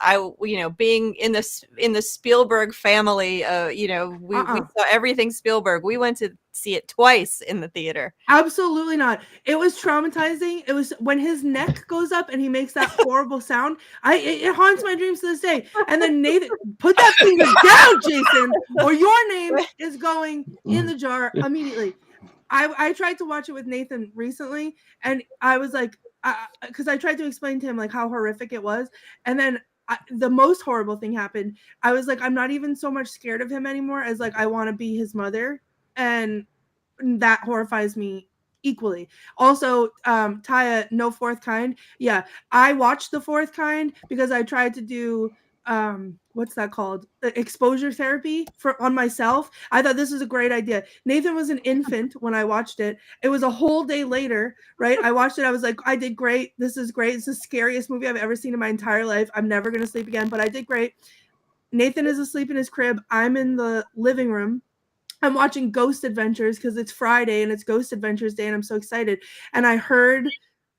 being in the Spielberg family, we saw everything Spielberg. We went to see it twice in the theater. Absolutely not. It was traumatizing. It was when his neck goes up and he makes that horrible sound. It haunts my dreams to this day. And then Nathan, put that finger down, Jason, or your name is going in the jar immediately. I tried to watch it with Nathan recently, and I was like, because I tried to explain to him like how horrific it was, and then the most horrible thing happened. I was like, I'm not even so much scared of him anymore as like I want to be his mother. And that horrifies me equally. Also, Taya, no fourth kind. Yeah, I watched the fourth kind because I tried to do what's that called? Exposure therapy on myself. I thought this was a great idea. Nathan was an infant when I watched it. It was a whole day later, right? I watched it. I was like, I did great. This is great. It's the scariest movie I've ever seen in my entire life. I'm never going to sleep again, but I did great. Nathan is asleep in his crib. I'm in the living room. I'm watching Ghost Adventures because it's Friday and it's Ghost Adventures Day and I'm so excited. And I heard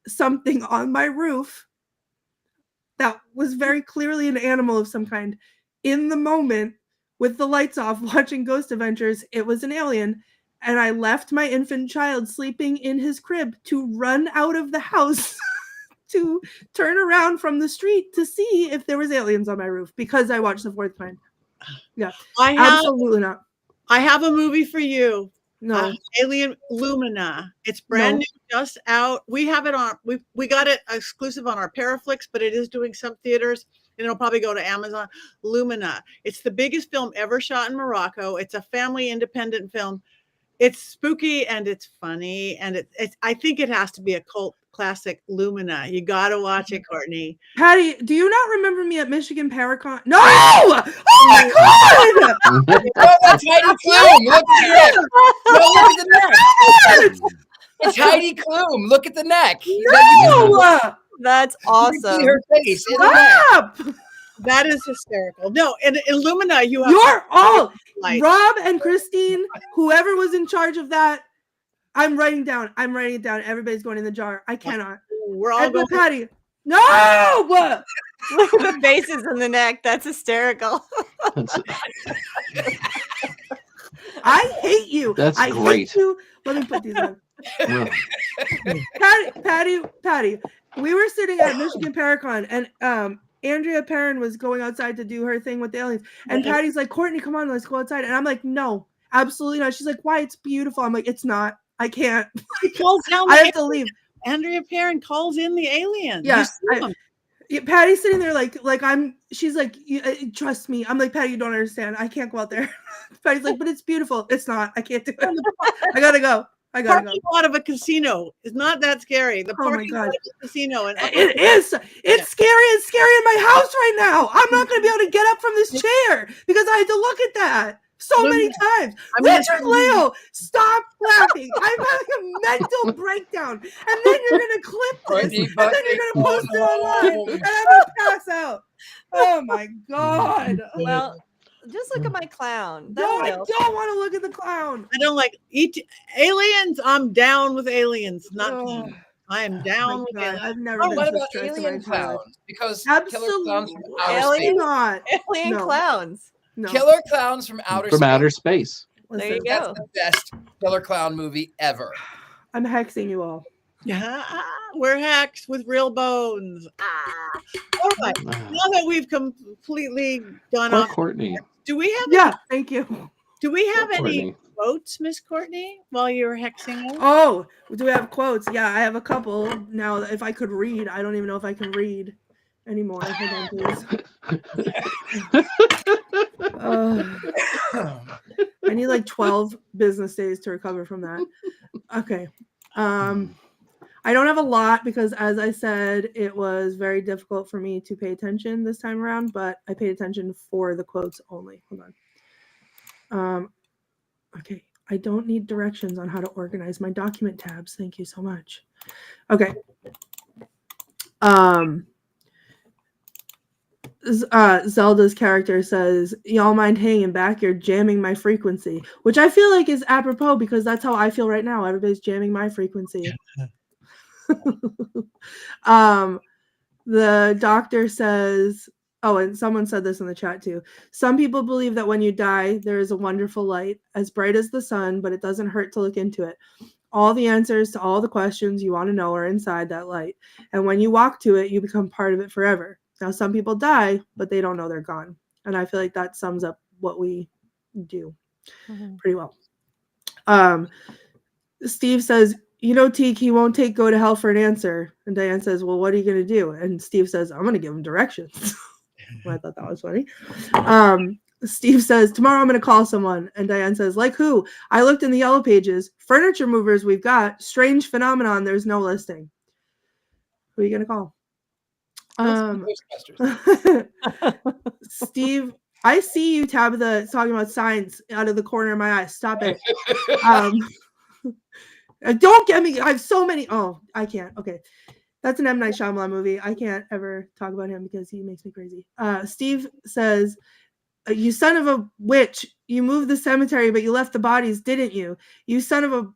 something on my roof that was very clearly an animal of some kind. In the moment, with the lights off, watching Ghost Adventures, it was an alien. And I left my infant child sleeping in his crib to run out of the house to turn around from the street to see if there was aliens on my roof because I watched the fourth kind. Yeah, absolutely not. I have a movie for you. No. Alien Lumina. It's brand new, just out. We have it on. We got it exclusive on our Paraflix, but it is doing some theaters, and it'll probably go to Amazon. Lumina. It's the biggest film ever shot in Morocco. It's a family independent film. It's spooky and it's funny, and it's. I think it has to be a cult classic. Lumina. You got to watch it, Courtney. Patty, do you not remember me at Michigan Paracon? No! Oh my God! Oh, that's Heidi Klum. Look at it. Look at that. It's Heidi Klum. Look at the neck. No! That's You can see awesome. her face in the neck. Stop! That is hysterical. No, and Illumina, you have You're all light. Rob and Christine, whoever was in charge of that. I'm writing down. it down. Everybody's going in the jar. I cannot. We're all And going. Patty. No! Look at the faces in the neck. That's hysterical. I hate you. That's I great. hate you. Let me put these on. Yeah. Patty. We were sitting at Michigan Paracon, and Andrea Perrin was going outside to do her thing with the aliens. And Patty's like, Courtney, come on, let's go outside. And I'm like, no, absolutely not. She's like, why? It's beautiful. I'm like, it's not. I can't. Calls down I the have to leave. Andrea Perrin calls in the alien. Yeah, You see him. Patty's sitting there like she's like, trust me. I'm like, Patty, you don't understand. I can't go out there. Patty's like, but it's beautiful. It's not. I can't do it. I gotta go. Parking lot of a casino is not that scary. The Oh my parking God. lot of a casino. And It is. It's scary. It's scary in my house right now. I'm not going to be able to get up from this chair because I had to look at that so many times. Richard-Lael, stop laughing. I'm having a mental breakdown. And then you're going to clip this. Courtney And then you're going to post it online. And I'm going to pass out. Oh my God. Well, just look at my clown. No, I don't want to look at the clown. I don't like aliens. I'm down with aliens. Not Oh. team. I am down with God, aliens. I've never Oh, been what so about stressed in my alien entire life. clowns? Because killer clowns from Absolutely outer Alien space. not. Alien No. clowns. No. Killer clowns from outer From space. outer space. There you Listen, go. That's the best killer clown movie ever. I'm hexing you all. Yeah, we're hacks with real bones. All right. Now that we've completely gone Poor off, Courtney. do we have Yeah, thank you. do we have Poor any Courtney. quotes, Miss Courtney, while you were hexing us? Oh, do we have quotes? Yeah, I have a couple. Now, if I could read, I don't even know if I can read anymore. Hold on, please. I need like 12 business days to recover from that. Okay. I don't have a lot because, as I said, it was very difficult for me to pay attention this time around, but I paid attention for the quotes only. Hold on. Okay. I don't need directions on how to organize my document tabs. Thank you so much. Okay. Zelda's character says, y'all mind hanging back? You're jamming my frequency, which I feel like is apropos because that's how I feel right now. Everybody's jamming my frequency. The doctor says, oh, and someone said this in the chat too. Some people believe that when you die, there is a wonderful light, as bright as the sun, but it doesn't hurt to look into it. All the answers to all the questions you want to know are inside that light. And when you walk to it, you become part of it forever. Now, some people die, but they don't know they're gone. And I feel like that sums up what we do pretty well. Steve says, you know, Teak, he won't go to hell for an answer. And Diane says, well, what are you going to do? And Steve says, I'm going to give him directions. Well, I thought that was funny. Steve says, tomorrow I'm going to call someone. And Diane says, like who? I looked in the yellow pages. Furniture movers we've got. Strange phenomenon. There's no listing. Who are you going to call? Steve, I see you, Tabitha, talking about science out of the corner of my eye. Stop it. Don't get me. I have so many. Oh, I can't. Okay. That's an M. Night Shyamalan movie. I can't ever talk about him because he makes me crazy. Steve says, you son of a witch. You moved the cemetery, but you left the bodies, didn't you? You son of a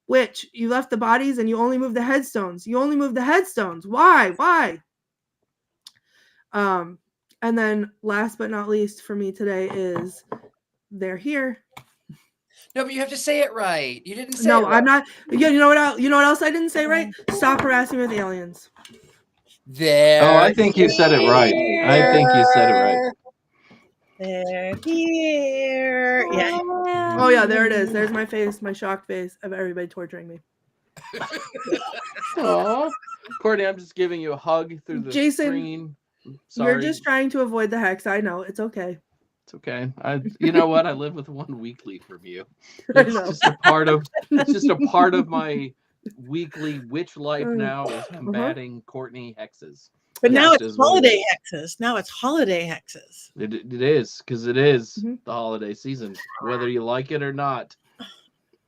witch. You left the bodies and you only moved the headstones. You only moved the headstones. Why? Why? And then last but not least for me today is they're here. No, but you have to say it right. You didn't say No, it right. I'm not. Yeah, you know what else I didn't say right? Stop harassing me with aliens. There. Oh, I think you said it right. I think you said it right. They're here. Yeah. Oh yeah, there it is. There's my face, my shocked face of everybody torturing me. Aw. Courtney, I'm just giving you a hug through the Jason, screen. Sorry. You're just trying to avoid the hex. I know. It's okay. It's okay. You know what? I live with one weekly from you. I It's know. just a part of. It's just a part of my weekly witch life now is combating Courtney hexes. But now That it's is what it holiday is. hexes. Now it's holiday hexes. It is because it is Mhm. the holiday season, whether you like it or not.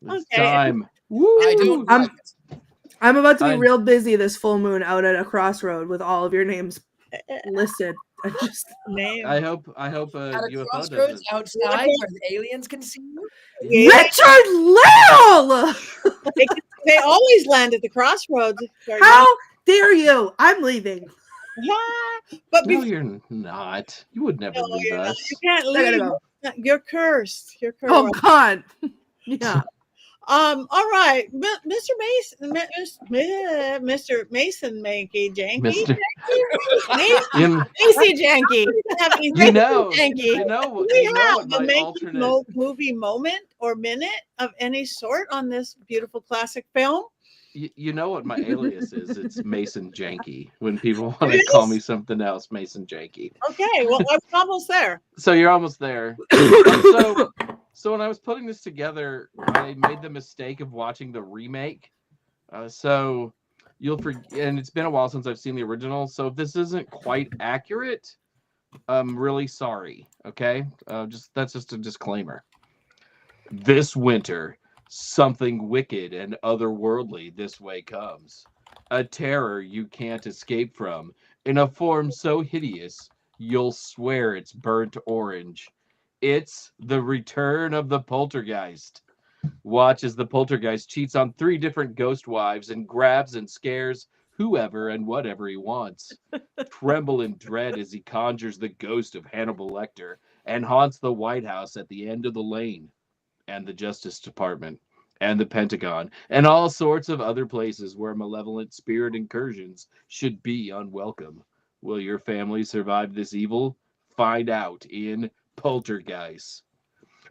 It's Okay. time. I don't I'm- like it. I'm about to be I'm- real busy this full moon out at a crossroad with all of your names listed. I just Name. I hope At a UFO crossroads doesn't. outside where the aliens can see you. Richard-Lael! They always land at the crossroads. How dare you? I'm leaving. But No, before, you're not. You would never no, leave you're not. us. You can't I gotta leave. go. You're cursed. You're cursed. Oh God. Yeah. All right, Mr. Mason, Mr. Mason, Mankey, Janky, Mr. Macy Janky. You know We have what a my Mankey alternate. movie moment or minute of any sort on this beautiful classic film. You know what my alias is? It's Mason Janky. When people want It to call is? me something else, Mason Janky. Okay, well, I'm almost there. So you're almost there. So when I was putting this together, I made the mistake of watching the remake. So you'll forget, and it's been a while since I've seen the original. So if this isn't quite accurate, I'm really sorry. Okay, that's just a disclaimer. This winter, something wicked and otherworldly this way comes. A terror you can't escape from, in a form so hideous you'll swear it's burnt orange. It's the return of the Poltergeist. Watch as the Poltergeist cheats on 3 different ghost wives and grabs and scares whoever and whatever he wants. Tremble in dread as he conjures the ghost of Hannibal Lecter and haunts the White House at the end of the lane, and the Justice Department, and the Pentagon, and all sorts of other places where malevolent spirit incursions should be unwelcome. Will your family survive this evil? Find out in Poltergeist.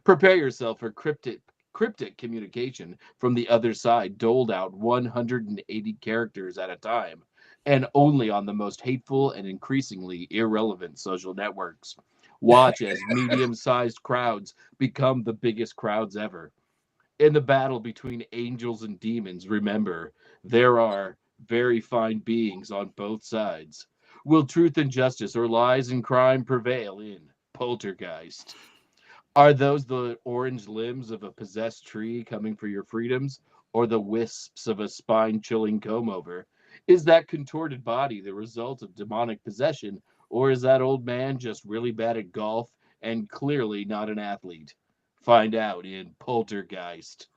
Prepare yourself for cryptic communication from the other side, doled out 180 characters at a time, and only on the most hateful and increasingly irrelevant social networks. Watch as medium-sized crowds become the biggest crowds ever. In the battle between angels and demons, remember, there are very fine beings on both sides. Will truth and justice or lies and crime prevail in Poltergeist? Are those the orange limbs of a possessed tree coming for your freedoms, or the wisps of a spine-chilling comb-over? Is that contorted body the result of demonic possession, or is that old man just really bad at golf and clearly not an athlete? Find out in Poltergeist.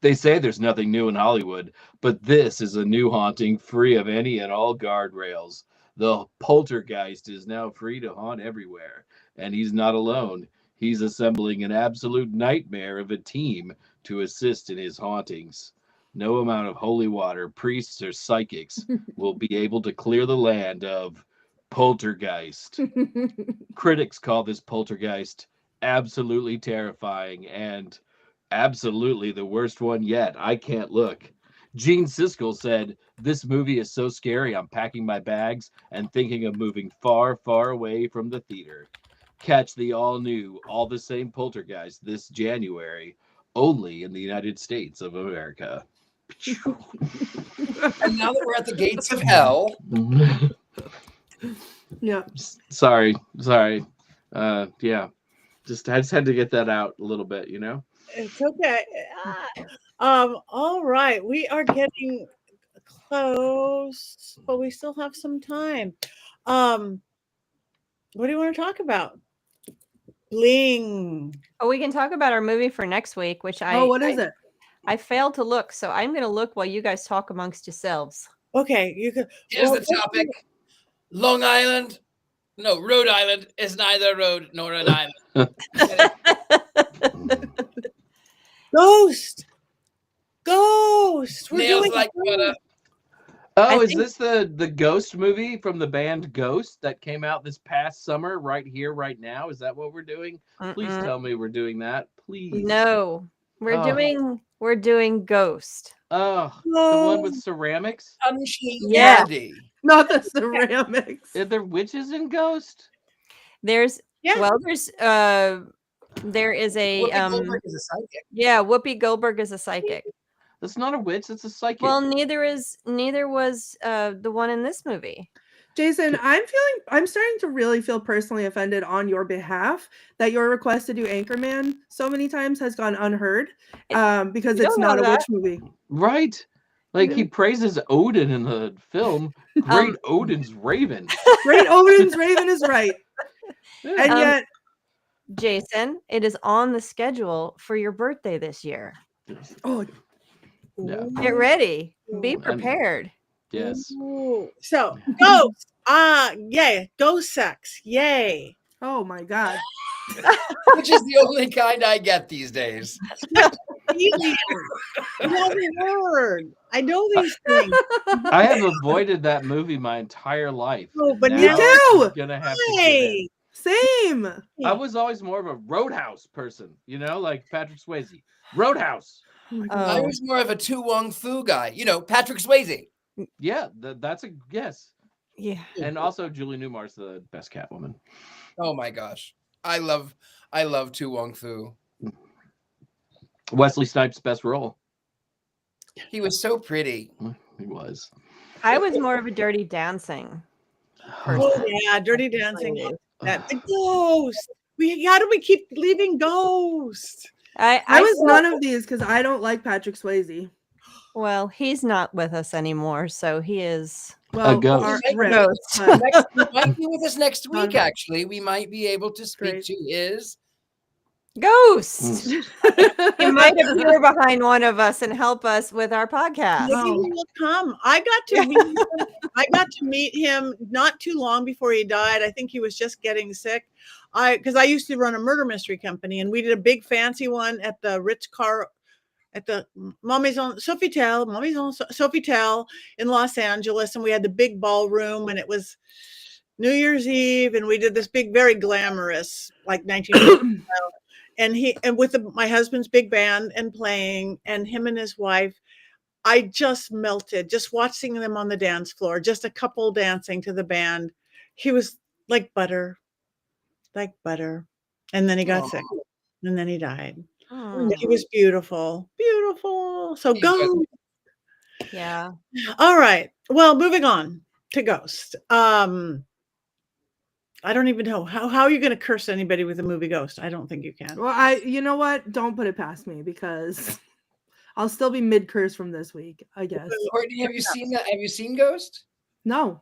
They say there's nothing new in Hollywood, but this is a new haunting free of any and all guardrails. The Poltergeist is now free to haunt everywhere, and he's not alone. He's assembling an absolute nightmare of a team to assist in his hauntings. No amount of holy water, priests, or psychics will be able to clear the land of Poltergeist. Critics call this Poltergeist absolutely terrifying and absolutely the worst one yet. I can't look. Gene Siskel said, "This movie is so scary, I'm packing my bags and thinking of moving far, far away from the theater." Catch the all-new, all-the-same Poltergeist this January, only in the United States of America. And now that we're at the gates of hell, Yeah. Sorry. Yeah. I just had to get that out a little bit, you know? It's okay. All right, we are getting close, but we still have some time. What do you want to talk about? Bling. Oh, we can talk about our movie for next week, which What is it? I failed to look, so I'm going to look while you guys talk amongst yourselves. Okay, you could. here's the topic. Long Island, no, Rhode Island is neither road nor an island. Ghost. We're Nails doing like butter. Oh, I is think- this the Ghost movie from the band Ghost that came out this past summer, right here, right now? Is that what we're doing? Please Mm-mm. tell me we're doing that. Please. No, we're Oh. doing Ghost. Oh, the one with ceramics? Unshaved Yeah. Andy. Not the ceramics. Are there witches in Ghost? There is Yeah. there is a Whoopi Goldberg is a psychic. yeah, Whoopi Goldberg is a psychic. That's not a witch. It's a psychic. Well, neither was the one in this movie. Jason, I'm starting to really feel personally offended on your behalf that your request to do Anchorman so many times has gone unheard, because You it's don't not know a that. witch movie. Right? Like he praises Odin in the film. Great Odin's Raven. Great Odin's Raven is right. Yeah. And yet, Jason, it is on the schedule for your birthday this year. oh, Yeah. Get ready. Be Ooh. prepared. Yes. Ooh. So ghosts. Yay. Ghost sex. Yay. oh my God. Which is the only kind I get these days. Alien. Another word. I know these things. I have avoided that movie my entire life. Oh, but Me now too. I'm gonna have to give in. Hey. Same. I was always more of a Roadhouse person, you know, like Patrick Swayze. Roadhouse. Oh my Oh. God. I was more of a Tu Wong Fu guy. You know, Patrick Swayze. Yeah, that's a yes. Yeah. And also Julie Newmar's the best Catwoman. Oh my gosh. I love Tu Wong Fu. Wesley Snipes' best role. He was so pretty. He was. I was more of a Dirty Dancing. Oh yeah, Dirty Dancing. That the ghost. How do we keep leaving ghosts? I was none of these because I don't like Patrick Swayze. Well, he's not with us anymore, so he is. Well, ghost. our- A right, ghost. but- He might be with us next week, actually. We might be able to speak Great. to his Ghost. He might appear behind one of us and help us with our podcast. Maybe Oh. he will come. I got to meet him not too long before he died. I think he was just getting sick. Because I used to run a murder mystery company, and we did a big fancy one at the at the Maison Sofitel in Los Angeles, and we had the big ballroom, and it was New Year's Eve, and we did this big, very glamorous, like 1950s style. And with my husband's big band and playing, and him and his wife, I just melted just watching them on the dance floor, just a couple dancing to the band. He was like butter. And then he got sick, and then he died. Hmm. He was beautiful. So go. Yeah. All right. Well, moving on to Ghost. I don't even know how are you going to curse anybody with the movie Ghost? I don't think you can. Well, you know what? Don't put it past me because I'll still be mid curse from this week, I guess. Courtney, have you seen that? Have you seen Ghost? No.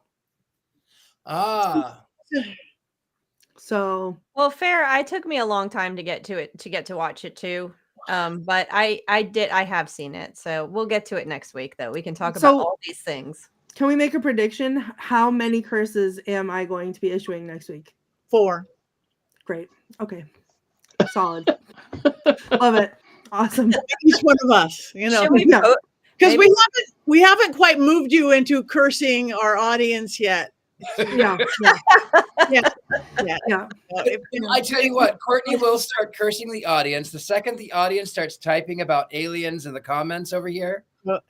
Ah. So Well, fair. I took me a long time to get to watch it too. But I have seen it. So we'll get to it next week though. We can talk about all these things. can we make a prediction? How many curses am I going to be issuing next week? 4. Great. Okay. Solid. Love it. Awesome. Each one of us, you know, Should we Yeah. vote? because maybe- we haven't quite moved you into cursing our audience yet. Yeah. Yeah. I tell you what, Courtney will start cursing the audience. The second the audience starts typing about aliens in the comments over here. Don't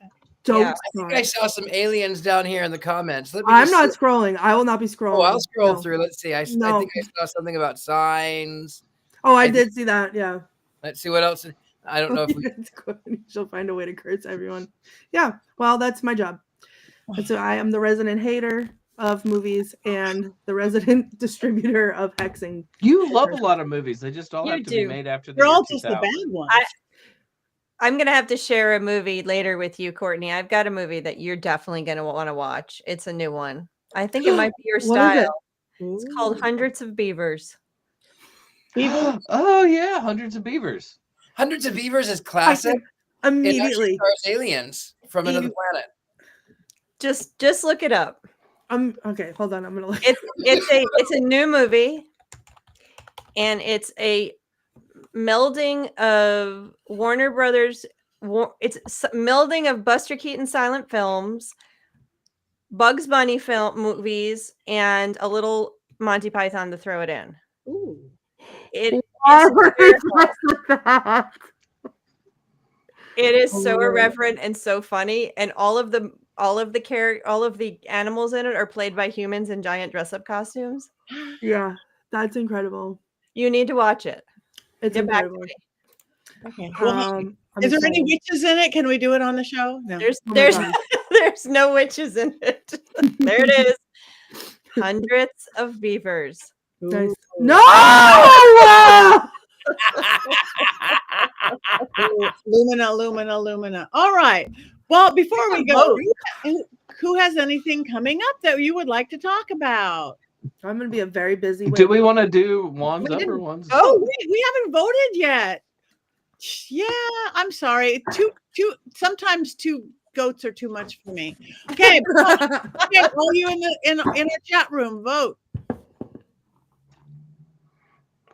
Yeah. I think I saw some aliens down here in the comments. Let me I'm just not see. scrolling. I will not be scrolling. Oh, I'll scroll No. through. Let's see. I No. think I saw something about signs. Oh, I I did see that. Yeah. Let's see what else. I don't know if we. She'll find a way to curse everyone. Yeah. Well, that's my job. And so I am the resident hater of movies and the resident distributor of hexing. You love a lot of movies. They just all You have to do. be made after the They're year all just the 2000. bad ones. I'm gonna have to share a movie later with you, Courtney. I've got a movie that you're definitely gonna want to watch. It's a new one. I think it might be your What is it? style. It's called Hundreds of Beavers. Oh yeah, Hundreds of Beavers. Hundreds of Beavers is I classic. can It actually immediately. stars aliens from another planet. Just look it up. Okay, hold on. I'm gonna look. It's a new movie, and it's a melding of Warner Brothers. It's melding of Buster Keaton silent films, Bugs Bunny film movies, and a little Monty Python to throw it in. Ooh. It Oh, it is so Oh. irreverent and so funny, and all of the animals in it are played by humans in giant dress-up costumes. yeah, that's incredible. You need to watch it. It's Get back to incredible. me. Okay. Well, I'm is there any excited. witches in it? Can we do it on the show? No. There's Oh my there's God. there's no witches in it. There it is. Hundreds of beavers. Nice. Ooh. No! Lumina, Lumina, Lumina. All right. Well, before we go, who has anything coming up that you would like to talk about? I'm going to be a very busy week. Do we want to do wands up or wands down? Oh, we haven't voted yet. Yeah, I'm sorry. Sometimes two goats are too much for me. Okay, okay, all you in our chat room, vote.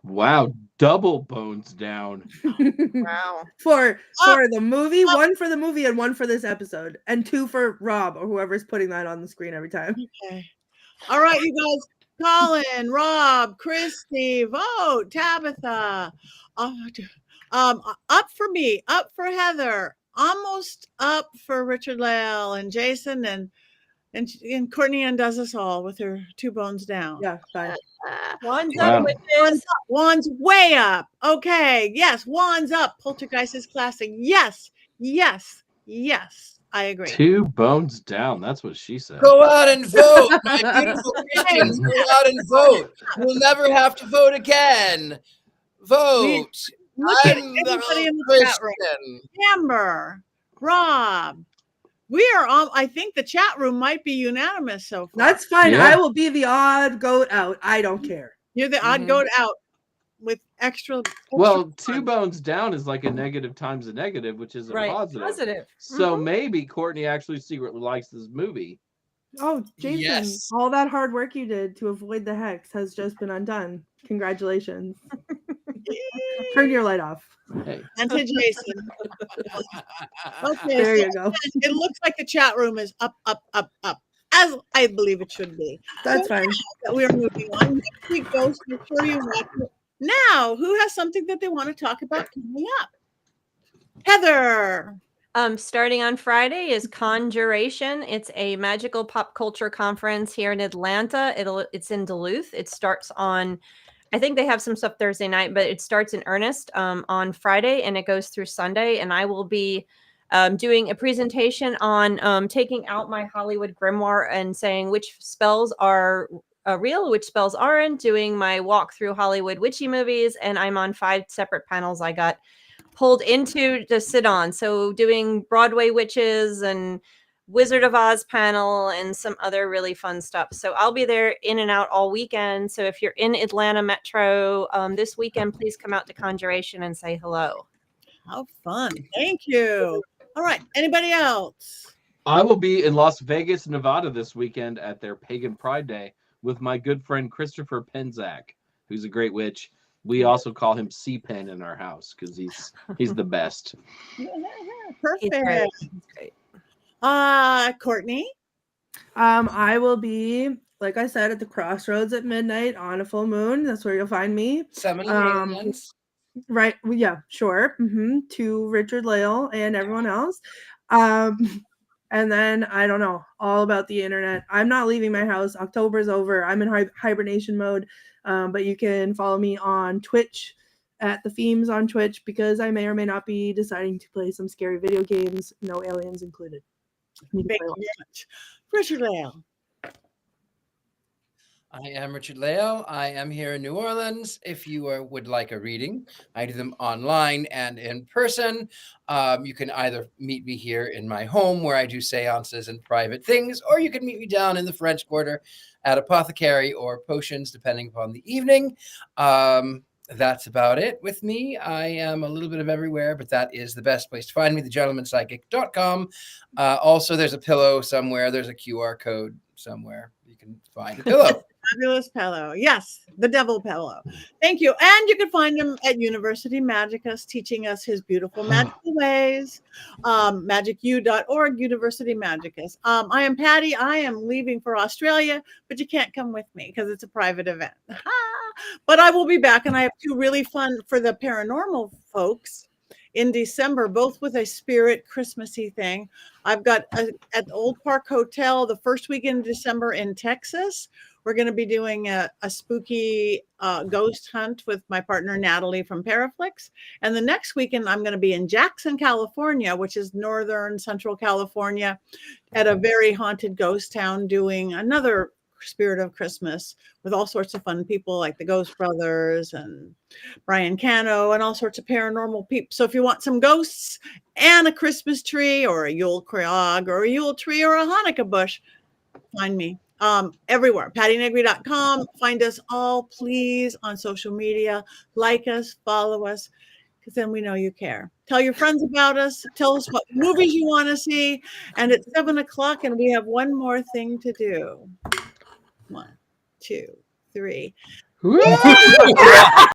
Wow, double bones down. Wow. For the movie, one for the movie and one for this episode, and 2 for Rob or whoever's putting that on the screen every time. Okay. All right, you guys. Colin, Rob, Christy, vote. Tabitha. Up for me, up for Heather, almost up for Richard-Lael and Jason and Courtney Ann does us all with her 2 bones down. Yeah, fine. Wands Wow. up, witches. Wands way up. Okay. Yes, wands up. Poltergeist is classic. Yes. I agree. 2 bones down. That's what she said. Go out and vote, my beautiful Christians. Go out and vote. You'll never have to vote again. Vote. Look at I'm everybody in the the chat room. Christian. Amber, Rob. We are all, I think the chat room might be unanimous so far. That's fine. Yeah. I will be the odd goat out. I don't care. You're the odd goat out with extra. Well, 2 bones down is like a negative times a negative, which is a Right. positive. So maybe Courtney actually secretly likes this movie. Oh, Jason, Yes. all that hard work you did to avoid the hex has just been undone. Congratulations. Turn your light off. Hey. And to Jason. Okay, There so you go. it looks like the chat room is up, as I believe it should be. That's fine. That we're moving on. Next week, Ghost, make sure you watch it. Now, who has something that they want to talk about coming up? Heather. Starting on Friday is Conjuration. It's a magical pop culture conference here in Atlanta. It's in Duluth. It starts on, I think they have some stuff Thursday night, but it starts in earnest on Friday and it goes through Sunday. And I will be doing a presentation on taking out my Hollywood grimoire and saying which spells are real, which spells aren't, doing my walk through Hollywood witchy movies. And I'm on 5 separate panels I got pulled into to sit on. So doing Broadway witches and Wizard of Oz panel and some other really fun stuff. So I'll be there in and out all weekend. So if you're in Atlanta Metro this weekend, please come out to Conjuration and say hello. How fun. Thank you. All right. Anybody else? I will be in Las Vegas, Nevada this weekend at their Pagan Pride Day with my good friend Christopher Penzak, who's a great witch. We also call him C-Pen in our house because he's the best. Perfect. He's great. Courtney. I will be, like I said, at the Crossroads at midnight on a full moon. That's where you'll find me. Summoning aliens. Right. Well, yeah, sure. To Richard-Lael and everyone else. And then I don't know all about the internet. I'm not leaving my house. October's over. I'm in hibernation mode. But you can follow me on Twitch at the Themes on Twitch because I may or may not be deciding to play some scary video games, no aliens included. Thank you very much. Richard-Lael. I am Richard-Lael. I am here in New Orleans. If you would like a reading, I do them online and in person. You can either meet me here in my home where I do seances and private things, or you can meet me down in the French Quarter at Apothecary or Potions, depending upon the evening. That's about it with me. I am a little bit of everywhere, but that is the best place to find me, thegentlemanpsychic.com. Also, there's a pillow somewhere. There's a QR code somewhere. You can find a pillow. Fabulous pillow. Yes, the devil pillow. Thank you. And you can find him at University Magicus, teaching us his beautiful magical ways. Magicu.org, University Magicus. I am Patti. I am leaving for Australia, but you can't come with me because it's a private event. But I will be back, and I have 2 really fun for the paranormal folks in December, both with a spirit Christmassy thing. I've got at the Old Park Hotel the first weekend in December in Texas. We're going to be doing a spooky ghost hunt with my partner, Natalie from Paraflix. And the next weekend, I'm going to be in Jackson, California, which is northern central California, at a very haunted ghost town doing another spirit of Christmas with all sorts of fun people like the Ghost Brothers and Brian Cano and all sorts of paranormal people. So if you want some ghosts and a Christmas tree or a Yule Krog or a Yule tree or a Hanukkah bush, find me everywhere. PattiNegri.com. Find us all, please, on social media. Like us, follow us, because then we know you care. Tell your friends about us. Tell us what movies you want to see. And it's 7 o'clock, and we have one more thing to do. 1, 2, 3.